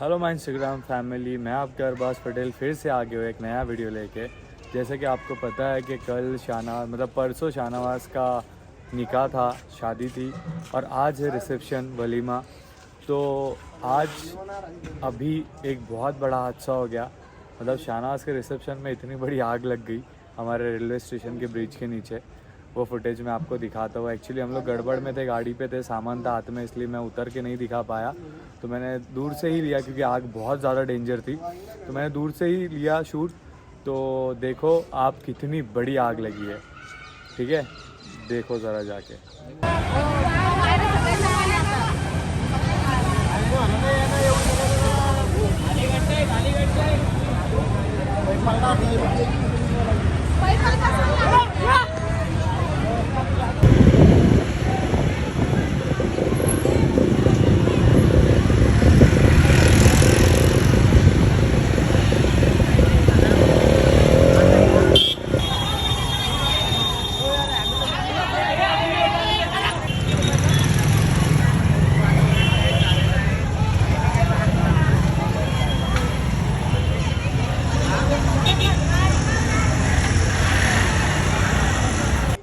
Hello my Instagram family, मैं आपका अरबाज पटेल फिर से आ गया हूँ एक नया वीडियो लेके। जैसे कि आपको पता है कि कल परसों शाहनवाज का निकाह था, शादी थी और आज है रिसेप्शन वलीमा। तो आज अभी एक बहुत बड़ा हादसा हो गया। मतलब शाहनवाज के रिसेप्शन में इतनी बड़ी आग लग गई हमारे रेलवे स्टेशन के ब्रिज के नीचे। वो फुटेज मैं आपको दिखाता हूँ। एक्चुअली हम लोग गड़बड़ में थे, गाड़ी पे थे, सामान था हाथ में, इसलिए मैं उतर के नहीं दिखा पाया। तो मैंने दूर से ही लिया क्योंकि आग बहुत ज़्यादा डेंजर थी, तो मैंने दूर से ही लिया शूट। तो देखो आप कितनी बड़ी आग लगी है, ठीक है, देखो ज़रा जाके।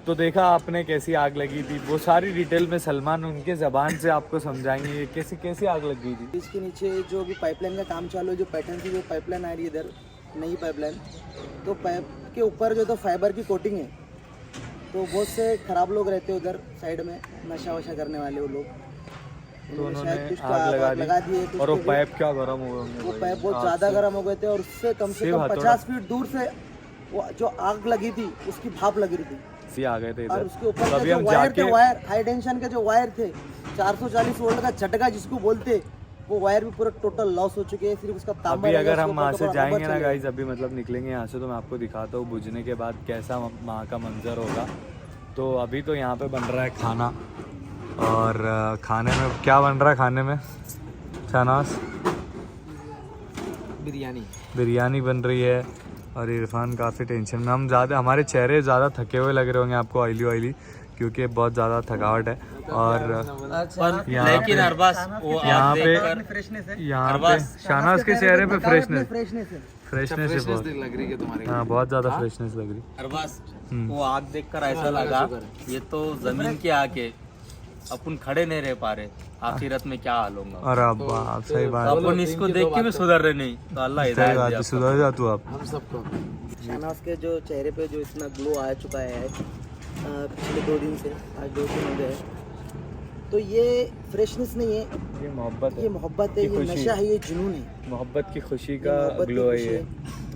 तो देखा आपने कैसी आग लगी थी, वो सारी डिटेल में सलमान उनके ज़बान से आपको समझाएंगे ये कैसी कैसी आग लगी थी। इसके नीचे जो भी पाइपलाइन का काम चालू है, जो पैटर्न की जो पाइपलाइन आ रही है इधर, नई पाइपलाइन, तो पाइप के ऊपर जो तो फाइबर की कोटिंग है, तो बहुत से खराब लोग रहते हैं उधर साइड में, नशा वशा करने वाले वो लोग, तो उन्होंने कुछ आग लगा दिए। और वो पाइप क्या गर्म हो गए, वो पाइप बहुत ज़्यादा गर्म हो गए थे और उससे कम 50 फीट दूर से वो जो आग लगी थी उसकी भाप लग रही थी, आ गए थे और इधर। उसके ऊपर अभी जो हम वायर थे, जाके वायर हाई टेंशन के जो वायर थे, 440 वोल्ट का झटका जिसको बोलते, वो वायर भी पूरा टोटल लॉस हो चुके हैं। सिर्फ उसका तांबा अभी रहेगा, अगर हम उसके वहाँ ऊपर से तो जाएंगे बराबर ना चलेगा। गाइज, अभी मतलब निकलेंगे यहाँ से, तो मैं आपको दिखाता हूँ बुझने के बाद कैसा वहाँ का मंजर होगा। तो अभी तो यहाँ पे बन रहा है खाना, और खाने में क्या बन रहा है? खाने में शाहनवाज बिरयानी बन रही है, और इरफान काफ़ी टेंशन में। हमारे चेहरे ज़्यादा थके हुए लग रहे होंगे आपको, ऑयली क्योंकि बहुत ज़्यादा थकावट है। और यहाँ पे शाहनवाज के चेहरे पे फ्रेशनेस बहुत लग रही है तुम्हारे। हाँ, बहुत ज़्यादा फ्रेशनेस लग रही। अरबाज, वो आग देखकर ऐसा लगा ये तो जमीन की आग है, अपन खड़े नहीं रह पा रहे, आखिरत में क्या हाल होगा। और अब आप सही बात, अपन इसको देख के भी सुधर रहे नहीं, तो अल्लाह हिदायत दे आपको। सुधर जा तू आप। हम सबको शाहनवाज के जो चेहरे पे जो इतना ग्लो आ चुका है पिछले 2 दिन से, आज 2 दिन हो गए, तो ये फ्रेशनेस नहीं है, ये मोहब्बत है, ये मोहब्बत है, ये नशा है, ये जुनून है, मोहब्बत की खुशी का मोहब्बत की ग्लो है खुशी ये।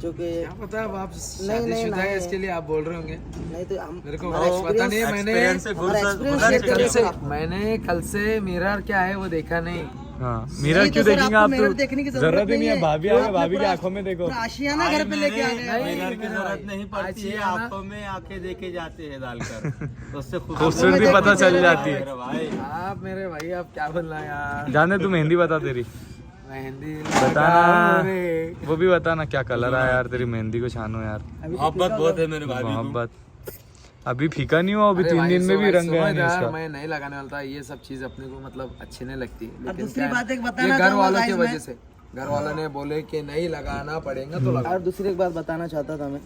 जो कि क्या पता अब आप नहीं, शादीशुदा है इसके लिए आप बोल रहे होंगे। नहीं तो हम मेरे को हमारा पता नहीं है। एक्सपीरियंस से हमारा experience गुजर share चुके करें। हैं। मैंने कल से मिरर क्या है वो देखा नहीं। हाँ, मिरर नहीं तो क्यों सर, देखेंगे आपको आप? मिरर तो देखने की जरूरत ही नहीं है, भाभी आ गए, आपने भाभी की पूरा- आंखों में देखो। पूरा आशियाना घर पे लेके आ गए। मिरर की जरूरत नहीं पड़ती है, आशियाना। आंखों में आंखें देखे जाते हैं डालकर, तो उससे खूबसूरती पता चल जाती है। मेरे भाई, आप मेरे भाई आप क्या बोल रहे हैं यार। जाने तू मेहंदी बता तेरी, मैं हिंदी बताना, वो भी बताना क्या कलर आया यार तेरी मेहंदी को। छानो यार, मोहब्बत बहुत है मेरे भाई को। मोहब्बत अभी फीका नहीं हुआ, अभी अरे 3 भाई, दिन में भी रंग गया समझ नहीं यार, इसका। मैं नहीं लगाने वाला था ये सब चीज, अपने को मतलब अच्छी नहीं लगती। और लेकिन दूसरी क्या है, बात एक ये बताना घर चाहूंगा वालों की guys वजह मैं। से, घर वालों ने बोले कि नहीं लगाना पड़ेगा तो लगा। और दूसरी एक बात बताना चाहता था मैं,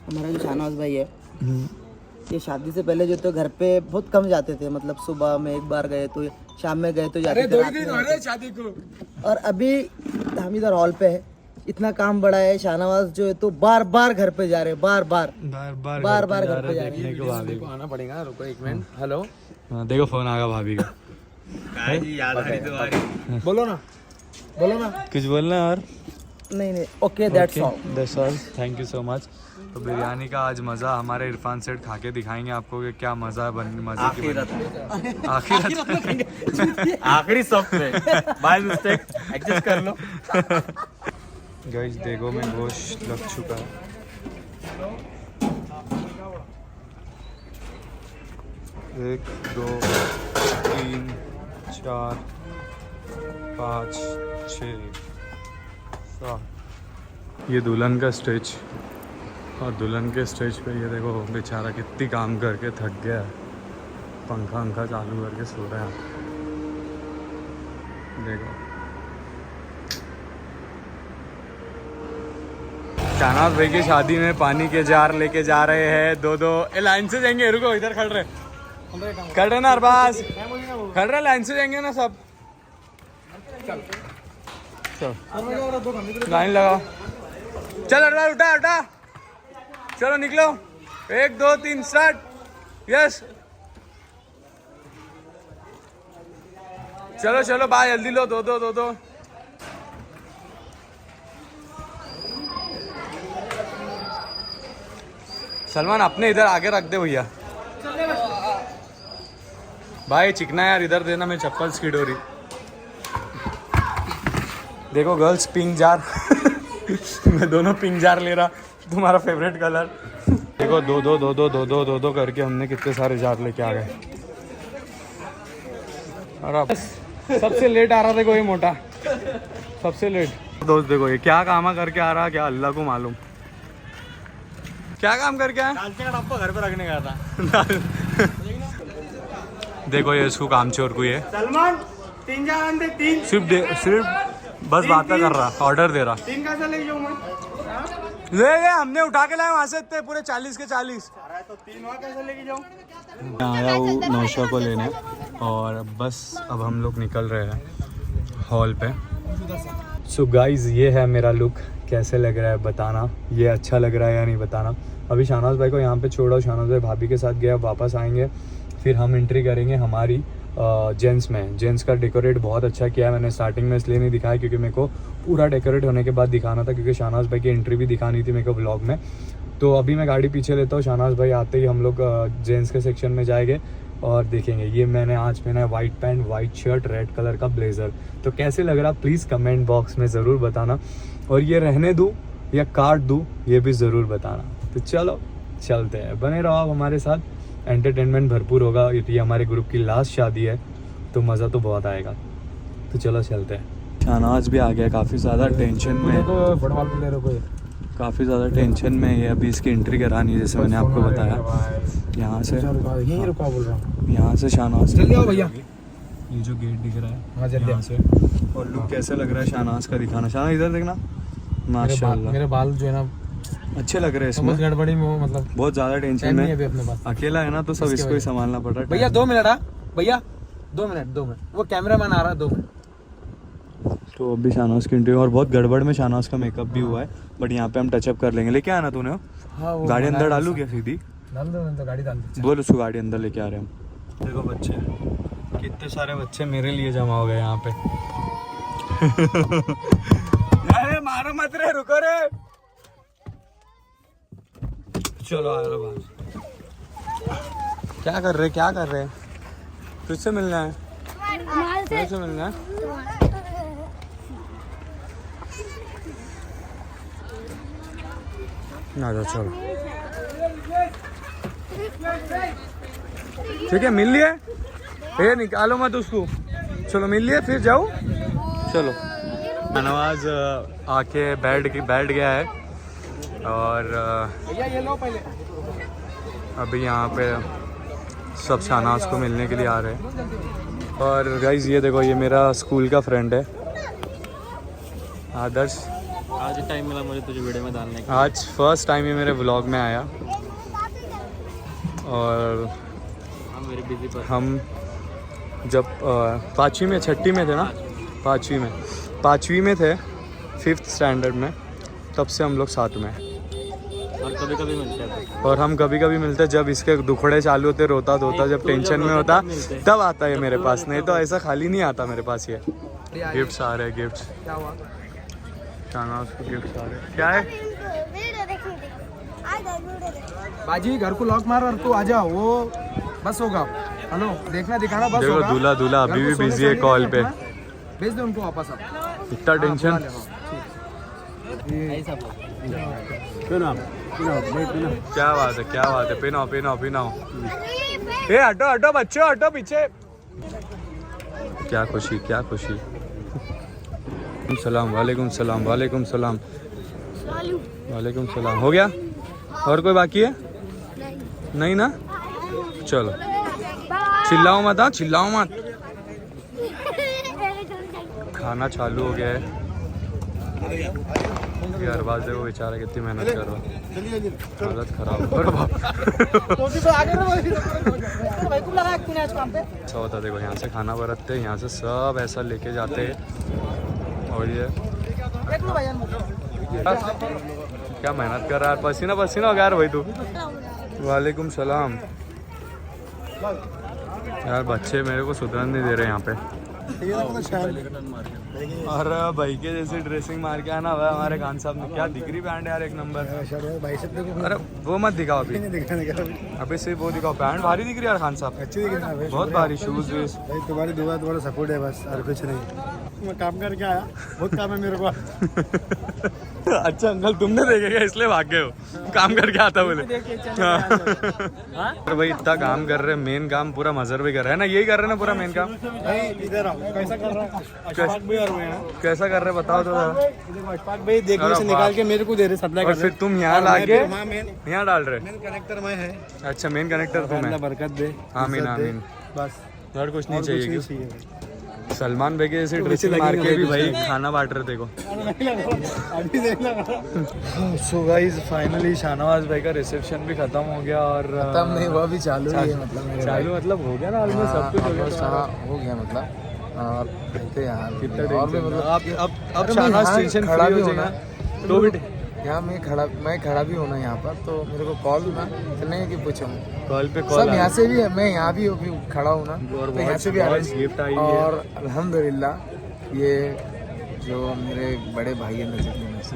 हमारा जो शाहनवाज भाई है, ये शादी से पहले जो तो घर पे बहुत कम जाते थे, मतलब सुबह में एक बार गए तो शाम में गए तो जाते थे, रात में आते थे। शादी को। और अभी हम इधर हॉल पे है, इतना काम बड़ा है, शाहनवाज जो है तो बार बार घर पे जा रहे हैं, बार बार घर पे जा रहे हैं। भाभी को। आना पड़ेगा, रुको एक मिनट। हेलो, हाँ, देखो फोन आ गया भाभी का। याद आ रही तुम्हारी। बोलो ना कुछ बोलना है और? नहीं okay, that's all. Thank you so much. तो बिरयानी का आज मज़ा हमारे इरफान सेठ खा के दिखाएंगे आपको कि क्या मज़ा मज़े की बनी। आखिरी सब में बाय मिस्टेक एडजस्ट कर लो। गाइस देखो में गोश्त लग चुका है। एक, दो, तीन, चार, 5, 6, 7। ये दुल्हन का स्टेज, और दुल्हन के स्टेज पे ये देखो बेचारा कितनी काम करके थक गया है, पंखा चालू करके सो रहा है। देखो शाहनाज भाई की शादी में पानी के जार लेके जा रहे हैं दो लाइन से जाएंगे। रुको इधर खड़ रहे ना अरबाज, खड़ रहे लाइन से जाएंगे ना सब। चल लाइन लगाओ, चल अरबाज उठा चलो निकलो, 1 2 3 स्टार्ट। यस चलो बाय, जल्दी लो, दो। सलमान अपने इधर आगे रख दे भैया। भाई चिकना यार इधर देना, मेरी चप्पल स्किड हो रही। देखो गर्ल्स पिंक जार मैं दोनों पिंक जार ले रहा, तुम्हारा फेवरेट कलर। देखो दो करके हमने कितने सारे जार लेके आ गए। और अब सबसे लेट आ रहा, देखो ये मोटा सबसे लेट दोस्त। देखो ये क्या काम करके आ रहा, क्या अल्लाह को मालूम क्या काम करके आया। घर पे रखने गया था देखो ये इसको काम चोर को, ये सलमान 3 जार दे, 3 सिर्फ बस बातें कर रहा, ऑर्डर दे रहा। 3 कैसे ले जाऊं मैं? ले हमने उठा के लाए वहां से इतने पूरे 40 के 40। तो 3 वहाँ कैसे लेके जाऊं? मैं आया हूँ नौशा को लेने और बस अब हम लोग निकल रहे हैं हॉल पे। सो गाइज ये है मेरा लुक, कैसे लग रहा है बताना, ये अच्छा लग रहा है या नहीं बताना। अभी शाहनाज भाई को यहाँ पे छोड़ा, शाहनाज भाई भाभी के साथ गया, वापस आएंगे फिर हम एंट्री करेंगे हमारी जेंट्स में। जेंट्स का डेकोरेट बहुत अच्छा किया है, मैंने स्टार्टिंग में इसलिए नहीं दिखाया क्योंकि मेरे को पूरा डेकोरेट होने के बाद दिखाना था, क्योंकि शाहनाज भाई की एंट्री भी दिखानी थी मेरे को व्लॉग में। तो अभी मैं गाड़ी पीछे लेता हूँ, शाहनाज भाई आते ही हम लोग जेंट्स के सेक्शन में जाएंगे और देखेंगे। ये मैंने आज पहना है white pant, white shirt, red colour का ब्लेज़र। तो कैसे लग रहा प्लीज़ कमेंट बॉक्स में ज़रूर बताना, और ये रहने दूँ या काट दूँ ये भी ज़रूर बताना। तो चलो चलते हैं, बने रहो आप हमारे साथ, एंटरटेनमेंट भरपूर होगा। ये हमारे ग्रुप की लास्ट शादी है तो मज़ा तो बहुत आएगा। तो चलो चलते हैं। शाहनाज भी आ गया, काफ़ी ज़्यादा टेंशन में, फुटबॉल प्लेयर को काफ़ी ज़्यादा टेंशन में है। अभी इसकी एंट्री करानी है जैसे मैंने आपको बताया। यहाँ से यहीं रुका बोल रहा हूँ, यहाँ से शाहनाज जल्दी आओ भैया। ये जो गेट दिख रहा है हाँ जल्दी यहाँ से। और लुक कैसे लग रहा है शाहनाज का दिखाना। शाहनाज इधर देखना, माशाल्लाह मेरे बाल जो है ना अच्छे लग रहे हैं इसमें। गड़बड़ी में, मतलब बहुत ज़्यादा टेंशन नहीं है में, अभी अपने पास। अकेला है ना तो सब इसको ही संभालना पड़ रहा है। भैया 2 मिनट, भैया 2 मिनट, वो कैमरामैन आ रहा है, 2 मिनट। तो अभी शाहनाज की इंटरव्यू और बहुत गड़बड़ में शाहनाज का मेकअप भी हुआ है, बट यहाँ पे हम टचअप कर लेंगे। लेके आना तूने हाँ, गाड़ी अंदर डालू क्या सीधी? डाल दो, तो गाड़ी डाल दो। बोल उसको गाड़ी अंदर लेके आ रहे हैं हम। देखो बच्चे, कितने सारे बच्चे मेरे लिए जमा हो गए यहाँ पे अरे मारो मत रे, रुको रे। चलो आ रहा बात। क्या कर रहे तुझसे मिलना है, तुझसे मिलना है। आ जाओ चलो, ठीक है मिल लिए, ये निकालो मत उसको। चलो मिल लिए फिर जाओ। चलो नवाज आके बैठ गया है और ये लो पहले। अभी यहाँ पे सब शाहनाज को मिलने के लिए आ रहे हैं। और गाइज ये देखो, ये मेरा स्कूल का फ्रेंड है आदर्श। आज टाइम मिला मुझे तुझे वीडियो में डालने का। आज फर्स्ट टाइम ये मेरे व्लॉग में आया और हम जब 5वीं में 6ठी में थे ना, 5वीं में थे 5th स्टैंडर्ड में, तब से हम लोग साथ में। और कभी कभी मिलते हैं, और हम कभी कभी मिलते जब इसके दुखड़े चालू होते, रोता धोता, जब टेंशन में होता तब आता है मेरे पास, नहीं तो ऐसा खाली नहीं आता मेरे पास। ये गिफ्ट्स आ रहे हैं, गिफ्ट्स। क्या हुआ? शाहनाज को गिफ्ट्स आ रहे हैं। क्या है बाजी, घर को लॉक मार और तू आ जा, वो बस होगा। हेलो देखना दिखाना बस देखो होगा। दूल्हा अभी भी बिजी है कॉल पे, भेज दो उनको वापस आप। इतना टेंशन। क्या बात है, पिनाओ। ए हटो बच्चों, हटो पीछे। क्या खुशी। वालेकुम सलाम। हो गया? और कोई बाकी है? नहीं ना? चलो चिल्लाओ मत। खाना चालू हो गया है ये अरबाज देखो बेचारा कितनी मेहनत कर रहा है, हालत खराब। अरे बाप। ऐसा होता देखो, यहाँ से खाना बरतते हैं, यहाँ से सब ऐसा लेके जाते हैं। और ये क्या मेहनत कर रहा है, पसीना पसीना हो गया यार भाई तू। वालेकुम सलाम। यार बच्चे मेरे को सुधरन नहीं दे रहे यहाँ पे। और भाई के जैसे ड्रेसिंग मार के आना हुआ हमारे खान साहब ने। क्या दिख रही पैंट यार, एक नंबर। अरे वो मत दिखाओ अभी, अभी सिर्फ वो दिखाओ। पैंट भारी दिख रही है यार खान साहब, अच्छी दिख रहा है बहुत भारी। शूज वूज भाई, तुम्हारी दुआ तुम्हारा सपोर्ट है बस, और कुछ नहीं। मैं काम करके आया, बहुत काम है मेरे को। अच्छा अंकल तुमने देखे क्या, इसलिए भाग गए हो? काम करके आता बोले। और भाई इतना काम कर रहे हैं, मेन काम पूरा मजर भी कर रहे हैं ना, यही कर रहे हैं ना पूरा मेन काम। भाई इधर आओ, कैसा कर रहा है अशफाक भाई और मैं। कैसा कर रहे हैं बताओ तो। अशफाक भाई देखने से निकाल के मेरे को दे रहे, सप्लाई और कर फिर रहे। तुम यहाँ लाके यहाँ डाल रहे। मेन कनेक्टर मैं है। अच्छा मेन कनेक्टर तुम है। बरकत दे, आमीन आमीन। बस और कुछ नहीं चाहिए क्यों? चाहिए। सलमान भाई के जैसे ड्रेसिंग मार के भी भाई खाना बांट रहे देखो। अभी देख लगा। सो गाइस फाइनली शाहनवाज भाई का रिसेप्शन भी खत्म हो गया। और खत्म नहीं हुआ, भी चालू ही है मतलब मेरे चालू मतलब हो गया ना ऑलमोस्ट सब कुछ हो गया। हो गया मतलब। और देखते हैं यार कितना और भी टेंशन मतलब अब शाहनवाज टेंशन खड़ा फ्री भी हो होना जाएगा तो भी। यहाँ मैं खड़ा भी होना यहाँ पर, तो मेरे को कॉल ना इतने है कि पूछूँ। कॉल पे सब कॉल यहाँ से भी है, मैं यहाँ भी खड़ा हूँ ना, और तो यहाँ से भी बहुत गिफ्ट आई है। और अल्हम्दुलिल्लाह ये जो मेरे बड़े भाई है नजीब में से।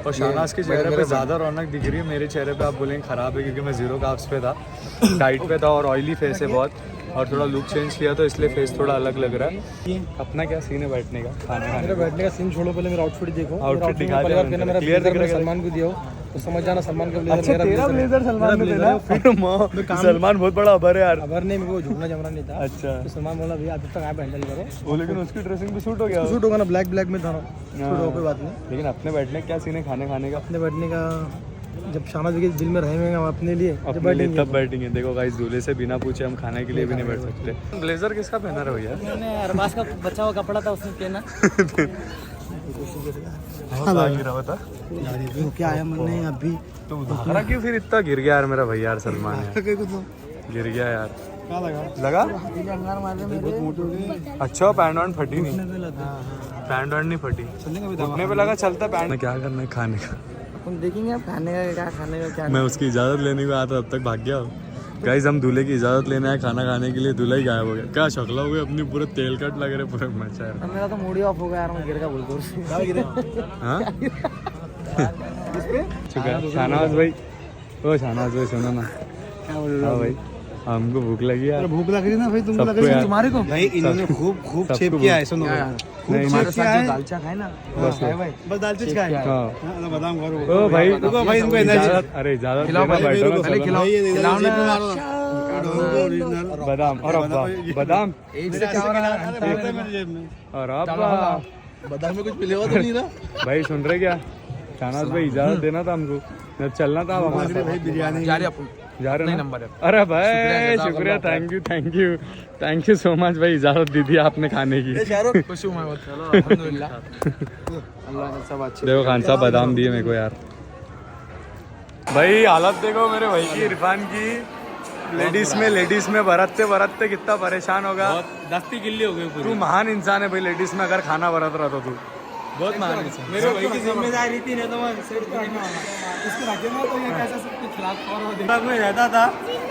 और शाहनवाज के चेहरे पे ज़्यादा रौनक दिख रही है। मेरे चेहरे पे आप बोलेंगे ख़राब है क्योंकि मैं जीरो कार्ब्स पे था, डाइट पे था और ऑयली फेस है बहुत। और थोड़ा लुक चेंज किया तो इसलिए फेस थोड़ा अलग लग रहा है। अपना क्या सीन है बैठने का, खाना खाने मेरा बैठने का सीन छोड़ो, पहले मेरा आउटफिट देखो। आउटफिट दिखा दे, मेरा क्लियर दिख रहा है। सलमान को दिया हो तो समझ जाना, सलमान का ब्लेजर अच्छा तेरा ब्लेजर सलमान ने देना। सलमान बहुत बड़ा अबर है यार। खबर नहीं, मेरे को झूठना जमना नहीं था। अच्छा तो सलमान बोला भैया आप तक आप हैंडल करो। वो लेकिन उसकी ड्रेसिंग भी सूट हो गया। शूट होगा ना, ब्लैक में था ना, शूट हो कोई बात नहीं। लेकिन अपने बैठने का क्या सीन है खाने खाने का? अपने बैठने का जब शाहनवाज के दिल में रहेंगे हम अपने लिए, जब अपने लिए बैठेंगे तब बैठेंगे। देखो गाइस दूल्हे से बिना पूछे हम खाने के लिए भी नहीं बैठ सकते। ब्लेजर किसका पहना रहे हो यार? मैंने अरबाज का बचा हुआ कपड़ा था उसने पहना। गिरा बता क्या आया मैंने अभी तो भाग क्यों फिर इतना गिर गया यार मेरा भाई यार सलमान यार। गिर गया यार। क्या लगा? अंगार मारे मेरे। अच्छा पैंट वैंट फटी नहीं? पैंट वैंट नहीं फटी, घुटने पे लगा चलता पैंट। क्या करना है खाने का अपन देखेंगे अब खाने का क्या, खाने का क्या। मैं उसकी इजाज़त लेने को आया था, अब तक भाग गया। गाइस हम दूल्हे की इजाज़त लेने आए खाना खाने के लिए, दूल्हा ही गायब हो गया। क्या शक्ल हो गई अपनी, पूरे तेल कट लग रहे पूरे मचा है। मेरा तो मूड ही ऑफ हो गया यार, मैं गिर गया बोल हाँ शाहनवाज भाई, ओ शाहनवाज भाई सुनो ना। हाँ भाई हमको भूख लगी यार। भूख लग रही ना भाई, तुमको लग रही है तुम्हारे को भाई। इन्होंने खूब शेप किया है, सुनो हमारे साथ दालचा खाए ना, बस बस दाल चीज का है। हाँ बादाम खाओ ओ भाई भाई, इनको एनर्जी। अरे इजाज़त लेना बैठो ना सलमान। बादाम और अब्बा बादाम और अब्बा बादाम में कुछ मिलेगा तो नहीं ना भाई सुन रहे क्या? शाहनवाज भाई इजाज़त देना था हमको, जब चलना था हमारे साथ। भाई बिरयानी जा रहे ना? अरे भाई शुक्रिया, थैंक यू सो मच भाई, इजाज़त दी थी आपने खाने की। खुश हूँ मैं बहुत। चलो अल्हम्दुलिल्लाह, अल्लाह ने सब अच्छे। देखो खान साहब बादाम दिए मेरे को यार। भाई हालत देखो मेरे भाई की, इरफान की। लेडीज में बरतते कितना परेशान होगा। दस्ती गिल्ली हो गई पूरी। तू महान इंसान है भाई, लेडीज में अगर खाना बरत रहा तो तू बहुत महान इंसान। मेरे भाई की जिम्मेदारी थी ना, तो मैं सेट करना इसको रखे ना, तो ये कैसे सबके खिलाफ और दिमाग में रहता था,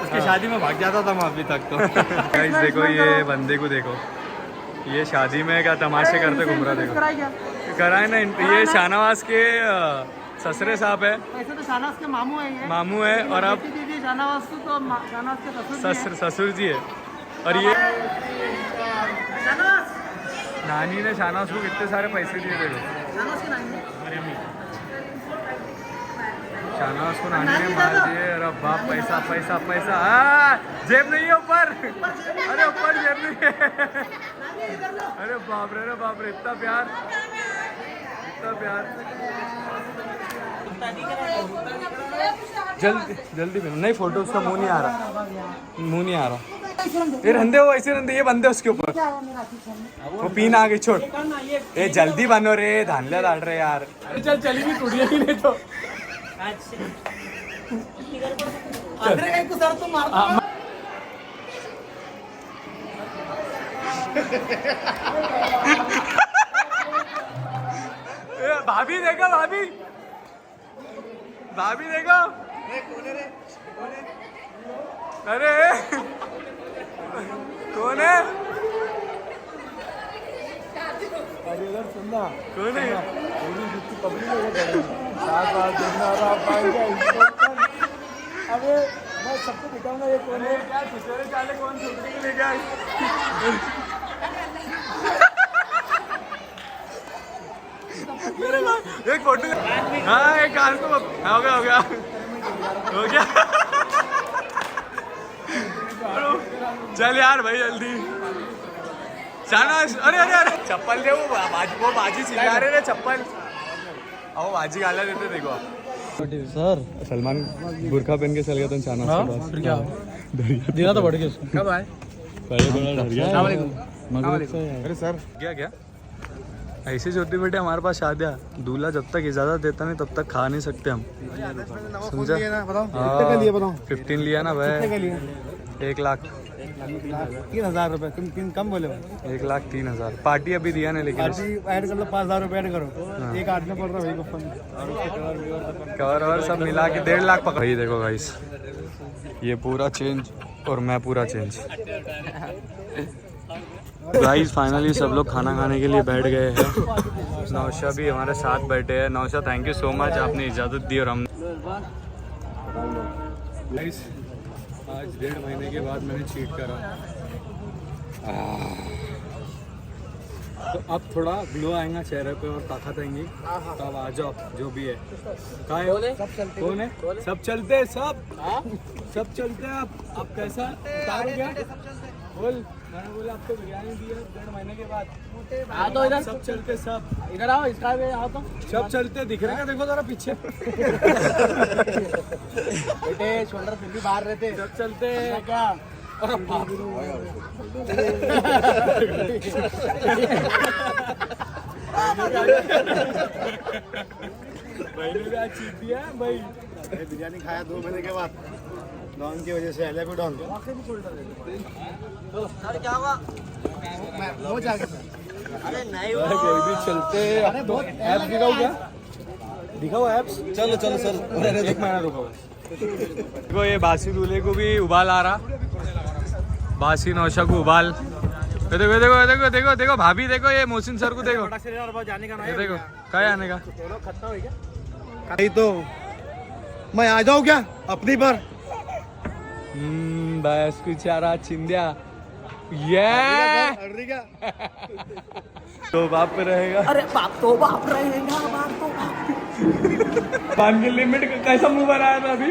उसकी शादी में भाग जाता था मैं अभी तक तो। गाइस देखो ये बंदे को देखो, ये शादी में क्या तमाशे करते घूम रहा। देखो कराए ना, ये शाहनवाज के ससुरे साहब है। ऐसे तो शाहनवाज के मामू है और अब शाहनवाज तो शाहनवाज के ससुर जी है। और ये नानी ने शाहनवाज को कितने सारे पैसे दिए थे। शाहनवाज को नानी ने मार दिए। अरे बाप पैसा पैसा पैसा। जेब नहीं है ऊपर, अरे ऊपर जेब नहीं है। अरे बाप रे इतना प्यार। जल्दी नहीं, फोटो उसका मुंह नहीं आ रहा। ये रंधे वो ऐसे रंधे ये बंदे उसके ऊपर वो पीन आ गई छोड़ ये जल्दी बनो रे धानला डाल रहे यार चल चली भी टूटिया ही नहीं तो भाभी देखो भाभी भाभी देखो अरे कौन है सुनना कौन है अबे मैं सबको दिखाऊंगा ये कौन है क्या पिछले चाले कौन छोटे के लेके आए एक फोटो हाँ एक कान को हो गया चल यार भाई जल्दी शाहनवाज अरे अरे अरे चप्पल दे वो बाजी चिल्ला रहे चप्पल आओ बाजी गाला देते देखो सर सलमान बुरखा पहन के चल गया था शाहनवाज के पास फिर क्या देना तो बढ़ गया उसको कब आए अरे सर क्या ऐसे छोटी बेटे हमारे पास शादियाँ दूल्हा जब तक इजाजत देता नहीं तब तक खा नहीं सकते हम समझा 15 लिया ना भाई 1 लाख 3,000 रुपए तुम कम बोले 1,03,000 पार्टी अभी दिया नहीं लेकिन ऐड कर लो 5,000 रुपए ऐड करो एक आदमी पड़ रहा है कवर और सब मिला के 1.5 लाख पकड़ ही देखो गाइस ये पूरा चेंज और मैं पूरा चेंज गाइस फाइनली सब लोग खाना खाने के लिए बैठ गए हैं नौशा भी हमारे साथ बैठे हैं nausea thank you so much आपने इजाज़त दी और हम गाइस आज 1.5 महीने के बाद मैंने चीट करा तो अब थोड़ा ग्लो आएगा चेहरे पे और ताकत आएंगी तो अब आ जाओ जो भी है कहाँ है कौन है सब चलते हैं सब चलते हैं आप कैसा उतारो क्या बोल मैंने बोला आपको बिरयानी दी है 1.5 महीने के बाद आ तो इधर सब चलते सब इधर आओ इसका आओ तो सब चलते दिख रहे हैं देखो जरा पीछे बेटे शोल्डर फिर भी बाहर रहते सब चलते क्या भाई ने भी आज चीट दिया भाई बिरयानी खाया 2 महीने के बाद डॉन की वजह से एलएपी डॉन क्या हुआ हो जाएगा अरे नहीं भी चलते ऐप्स दिखाओ क्या दिखाओ ऐप्स चलो चलो सर एक महीना रुको देखो ये बासी दूल्हे को भी उबाल आ रहा बासी नौशा को उबाल देखो देखो देखो देखो देखो भाभी देखो ये मोहसिन सर को देखो ये देखो क्या आने का तो मैं आ जाऊँ क्या अपनी पर बस कुछ आ रहा चिंदिया ये तो बाप पे रहेगा अरे बाप तो बाप रहेगा बाप तो बाप पान की लिमिट कैसा मुंह बनाया था अभी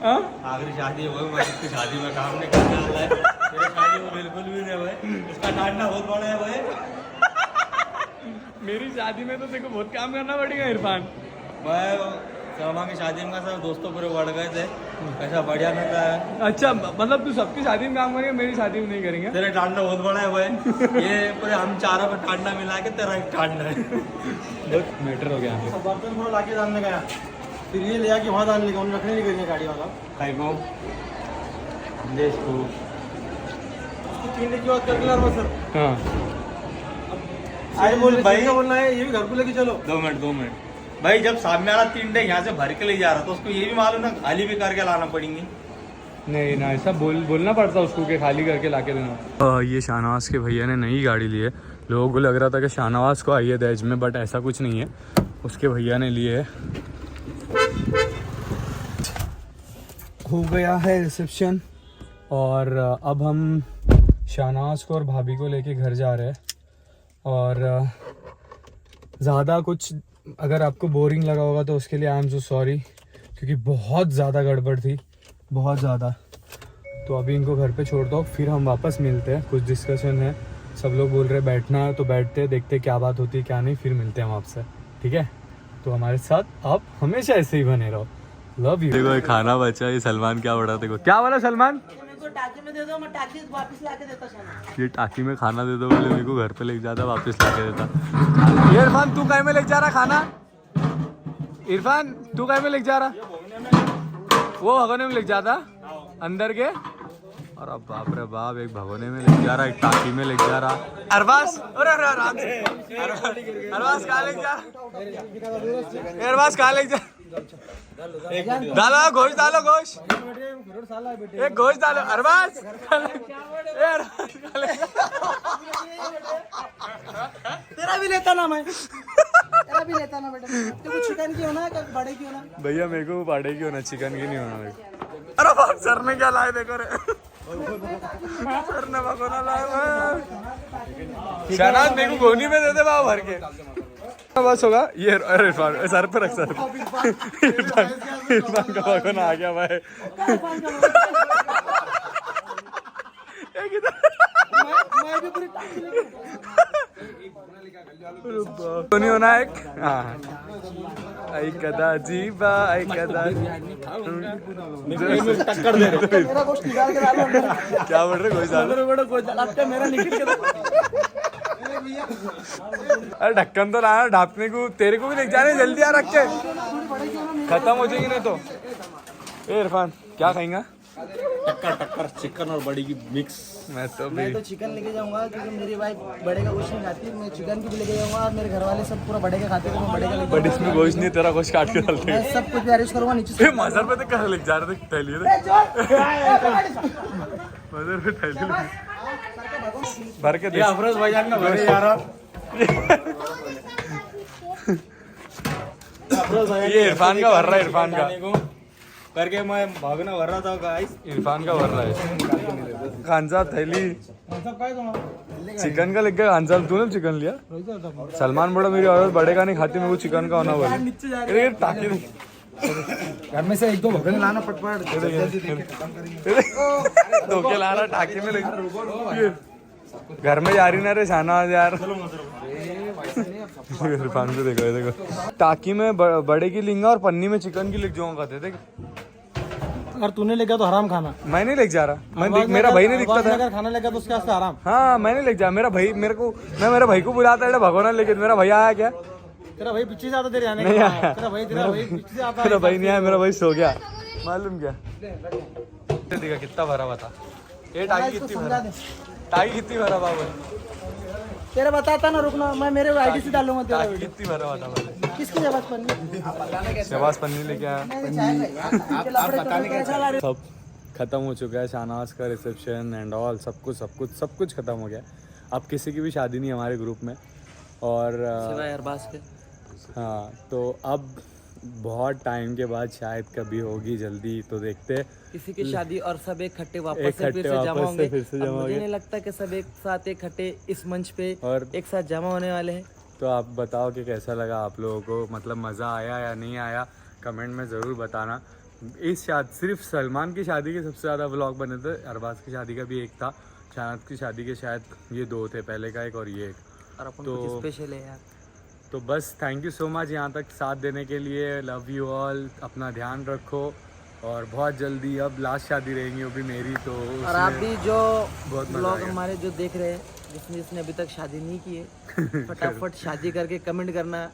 आखिरी शादी हो गई मैं इसकी शादी में काम नहीं करने वाला है मेरी शादी में बिल्कुल भी नहीं भाई इसका डांटना बहुत बड़ा है भाई मेरी शादी में तो देखो बहुत काम करना पड़ेगा इरफान मैं सलमान की शादी में सब दोस्तों पूरे बढ़ गए थे ऐसा बढ़िया मिल रहा है अच्छा मतलब तू सबकी शादी में काम करेंगे मेरी शादी में नहीं करेंगे तेरा डांटना बहुत बड़ा है भाई ये पूरे हम चारों का डांटना मिला के तेरा एक डांटना है बहुत मैटर हो गया बर्तन थोड़ा लाके डालने गया फिर ये ले आके वहाँ डालने का उन्हें रखने नहीं गई गाड़ी वाला खाई को देश को 3 दिन की बात कर ला सर हाँ आज बोल भाई का बोलना है ये भी घर को लेके चलो 2 मिनट भाई जब सामने वाला 3 डे यहाँ से भर के ले जा रहा तो उसको ये भी मालूम ना खाली भी करके लाना पड़ेंगे नहीं ना ऐसा बोलना पड़ता उसको कि खाली करके लाके देना ये शाहनवाज के भैया ने नई गाड़ी ली है लोगों को लग रहा था कि शाहनवाज को आई है दहेज में बट ऐसा कुछ नहीं है उसके भैया ने लिए है हो गया है रिसेप्शन और अब हम शाहनवाज को और भाभी को लेके घर जा रहे हैं और ज़्यादा कुछ अगर आपको बोरिंग लगा होगा तो उसके लिए आई एम सो सॉरी क्योंकि बहुत ज़्यादा गड़बड़ थी बहुत ज़्यादा तो अभी इनको घर पे छोड़ दो फिर हम वापस मिलते हैं कुछ डिस्कशन है सब लोग बोल रहे बैठना है तो बैठते हैं देखते क्या बात होती है क्या नहीं फिर मिलते हैं हम आपसे ठीक है तो हमारे साथ आप हमेशा ऐसे ही बने रहो लव यू देखो खाना बचा ये सलमान क्या बड़ा देखो क्या बोला सलमान इसको टाकी में दे दो, मैं टाकी वापस ला के देता शाना। ये टाकी में खाना दे दो बोले, मेरे को घर पे लेके जाता, वापस ला के देता। इरफान तू कहीं में लेके जा रहा खाना? इरफान तू कहीं में लेके जा रहा? वो भगोने में लेके जाता अंदर के। और अब बाप रे बाप, एक भगोने में लेके जा रहा, एक टाकी में लेके जा रहा। अरबाज, अरे आराम से। अरबाज कहाँ लेके जा? अरबाज कहाँ लेके जा? डालो गोश्त, डालो गोश्त, एक गोश्त डालो। अरबाज तेरा भी लेता ना मैं, तेरा भी लेता ना बेटा। तेरे को चिकन की होना क्या बड़े की होना? भैया मेरे को पाड़े की होना, चिकन की नहीं होना मेरे को। अरे बाप, सर ने क्या लाया देखो रे। सर ने भगोना लाया। शहनाज मेरे को गोनी में दे दे बाबा भर के। बस होगा ये। अरे इरफान सर पे रख, सर। इरफान का भगोना आ गया भाई। नहीं होना एक। हाँ आई कदा जीवा, आई कदा टक्कर दे रहे। मेरा गोश्त निकाल के डालो अंदर। क्या बोल रहे? कोई ज्यादा बड़ा गोश्त डाल के मेरा निकल के दो। अरे ढक्कन तो लाना ढापने को, तेरे को भी लेके जाने, जल्दी आ रख के, खत्म हो जाएगी नहीं तो। ए इरफान क्या खाएगा? टक्कर चिकन और बड़ी की मिक्स। मैं तो चिकन लेके जाऊंगा क्योंकि मेरी वाइफ बड़े का गोश्त नहीं खाती। मैं चिकन की भी लेके जाऊंगा और मेरे घर वाले सब पूरा बड़े का खाते हैं, तो मैं बड़े का लेके बट इसमें गोश्त नहीं, तेरा गोश्त काट के डालते हैं। मैं सब कुछ अरेंज करूंगा नीचे से। मजर पे तो कहाँ लेके जा रहे थे? थैली मजर पे थैली भर के दे। अफरोज भाईजान का भरे जा रहा। ये इरफान का भर रहा है, इरफान का करके मैं भागना भर रहा था गाइस। इरफान का भर रहा है। खान साहब थैली चिकन का लेके। खान साहब तूने चिकन लिया? सलमान बड़ा, मेरी औरत बड़े का नहीं खाती, मेरे को चिकन का होना बोले। टाकी घर में से एक दो भगोने लाना पटपट। धोके ला रहा टाकी में लेके। घर में जा रही ना रे शाहनवाज यार। इरफान को देखो, ये देखो टाकी में बड़े की लिंगा और पन्नी में चिकन की लिख जाऊंगा। देख अगर तूने लेगा तो हराम खाना। मैं नहीं लेके जा रहा, मैं मेरा भाई नहीं दिखता था। अगर खाना लेगा तो उसके वास्ते हराम। हाँ मैं नहीं लेके जा, मेरा भाई मेरे को, मैं मेरे भाई को बुलाता है भगोना लेके। मेरा भाई आया क्या? तेरा भाई पीछे से आता तेरे आने नहीं का। आया। तेरा भाई पीछे से आता मेरा भाई नहीं आया, मेरा भाई सो गया। मालूम क्या देखा कितना भरा हुआ था ये टाकी, कितनी भरा, टाकी कितनी भरा बाबा? तेरे बताता ना, रुकना मैं मेरे आईडी से डालूंगा तेरा टाकी कितनी भरा हुआ था मैंने? किसकी जबात पन्नी? शहबाज पन्नी लेके आया। सब खत्म हो चुका है, शाहनवाज का रिसेप्शन एंड ऑल, सब कुछ खत्म हो गया। अब किसी की भी शादी नहीं हमारे ग्रुप में। और अरबाज के। हाँ तो अब बहुत टाइम के बाद शायद कभी होगी जल्दी, तो देखते हैं किसी की शादी और सब एक खट्टे वापस से इकट्ठे फिर से जमा वापस से होंगे। फिर से अब जमा मुझे होंगे। नहीं लगता कि सब एक साथ एक खट्टे इस मंच पे और एक साथ जमा होने वाले हैं। तो आप बताओ कि कैसा लगा आप लोगों को, मतलब मज़ा आया या नहीं आया, कमेंट में ज़रूर बताना। इस शादी, सिर्फ सलमान की शादी के सबसे ज़्यादा व्लॉग बने थे, अरबाज की शादी का भी एक था, शाहनाज की शादी के शायद ये 2 थे, पहले का एक और ये एक। और अपन तो- कुछ स्पेशल है यार। तो बस थैंक यू सो मच यहाँ तक साथ देने के लिए। लव यू ऑल, अपना ध्यान रखो। और बहुत जल्दी अब लास्ट शादी रहेंगी, वो भी मेरी, तो और आप भी जो बहुत मज़ा ब्लॉग आएगा। हमारे जो देख रहे हैं, जिसने अभी तक शादी नहीं की है, फटाफट शादी करके कमेंट करना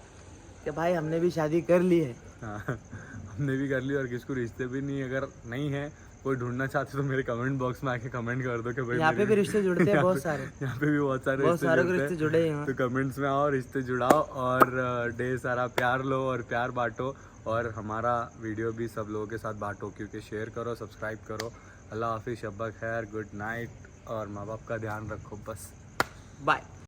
कि भाई हमने भी शादी कर ली है। हाँ हमने भी कर ली, और किसको रिश्ते भी नहीं, अगर नहीं है कोई ढूंढना चाहते तो मेरे कमेंट बॉक्स में आके कमेंट कर दो कि भाई यहाँ पे भी रिश्ते जुड़ते हैं बहुत सारे। यहाँ पे भी बहुत सारे बहुत सारे जुड़ते रिश्ते हैं। जुड़े हैं यहाँ। तो कमेंट्स में आओ, रिश्ते जुड़ाओ और ढेर सारा प्यार लो और प्यार बांटो। और हमारा वीडियो भी सब लोगों के साथ बांटो, क्योंकि शेयर करो, सब्सक्राइब करो। अल्लाह हाफिज़, शब्बा खैर, गुड नाइट, और माँ बाप का ध्यान रखो बस। बाय।